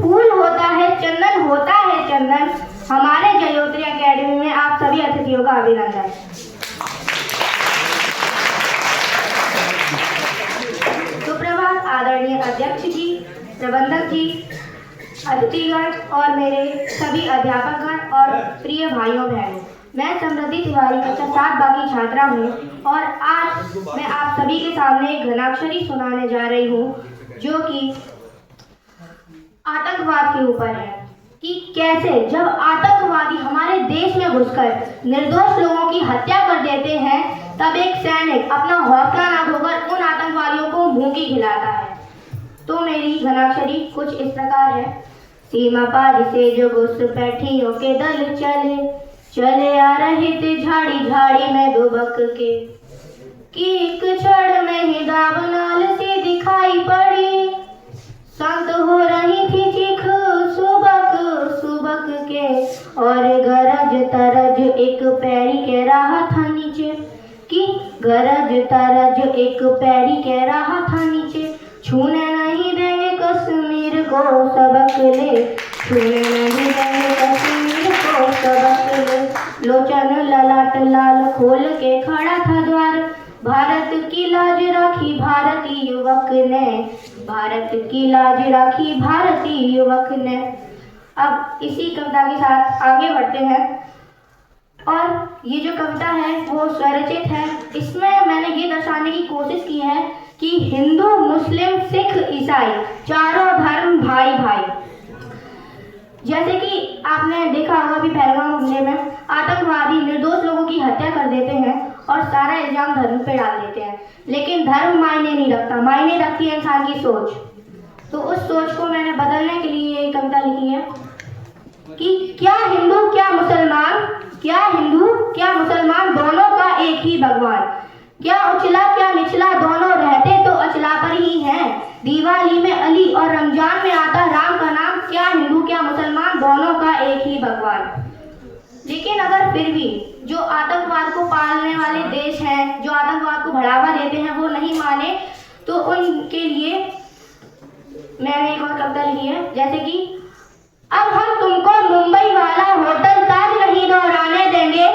फूल होता है चंदन, होता है चंदन। हमारे जयोत्री एकेडमी में आप सभी अतिथियों का अभिनंदन। सुप्रभात आदरणीय अध्यक्ष जी, प्रबंधक जी, अतिथिगण और मेरे सभी अध्यापकगण और प्रिय भाइयों बहनों। मैं समृद्धि तिवारी कक्षा 7 बाकी छात्रा हूँ और आज मैं आप सभी के सामने एक घनाक्षरी सुनाने जा रही हूँ जो कि आतंकवाद के ऊपर है कि कैसे जब आतंकवादी हमारे देश में घुसकर निर्दोष लोगों की हत्या कर देते हैं तब एक सैनिक अपना हौसला न खोकर उन आतंकवादियों को मुंह की खिलाता है। तो मेरी घनाक्षरी कुछ इस प्रकार है। सीमा पार से जो घुसपैठियों के दल चले आ रहे थे झाड़ी झाड़ी में दुबक के, कि एक क्षण में ही दावनाल से दिखाई पड़ी, संत हो रही थी चीख सुबक सुबक के, और गरज तरज एक पैरी कह रहा था नीचे, कि गरज तरज एक पैरी कह रहा था नीचे, छूने नहीं देंगे कश्मीर को सबक ले, छूने नहीं देंगे कश्मीर को सबक ले। लोचन ललाट लाल खोल के खड़ा था द्वार, भारत की लाज राखी भारतीय युवक ने, भारत की लाज राखी भारतीय युवक ने। अब इसी कविता के साथ आगे बढ़ते हैं और ये जो कविता है वो स्वरचित है। इसमें मैंने ये दर्शाने की कोशिश की है कि हिंदू मुस्लिम सिख ईसाई चारों धर्म भाई भाई। जैसे कि आपने देखा होगा भी पहलगाम हमले में आतंकवादी निर्दोष लोगों की हत्या कर देते हैं और सारा इल्जाम धर्म पे डाल देते हैं, लेकिन धर्म मायने नहीं रखता, मायने रखती है इंसान की सोच। तो उस सोच को मैंने बदलने के लिए ये कविता लिखी है कि क्या हिंदू क्या मुसलमान, क्या हिंदू क्या मुसलमान दोनों का एक ही भगवान, क्या उचला क्या निचला दोनों रहते तो अचला पर ही हैं, दिवाली में अली और रमजान में आता राम का नाम, क्या हिंदू क्या मुसलमान दोनों का एक ही भगवान। लेकिन अगर फिर भी जो आतंकवाद को पालने वाले देश हैं, जो आतंकवाद को बढ़ावा देते हैं, वो नहीं माने तो उनके लिए मैंने एक और कविता लिखी है। जैसे कि अब हम तुमको मुंबई वाला होटल ताज नहीं दोहराने देंगे,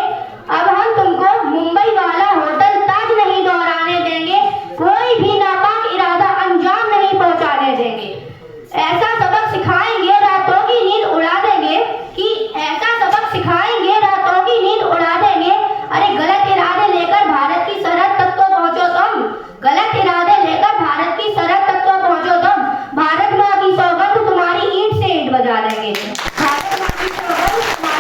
अब हम तुमको मुंबई वाला होटल ताज नहीं दोहराने देंगे, कोई भी नापाक इरादा अंजाम नहीं पहुंचाने देंगे, ऐसा सबक सिखाएंगे रातों की नींद उड़ा देंगे, कि ऐसा सबक सिखाएंगे रातों की नींद उड़ा देंगे। अरे गलत इरादे लेकर भारत की सरहद तक तो पहुंचो तुम, गलत इरादे लेकर भारत की सरहद तक तो पहुंचो तुम, भारत माँ की सौगंध तुम्हारी ईंट से ईंट बजा देंगे, भारत माँ की सौगंध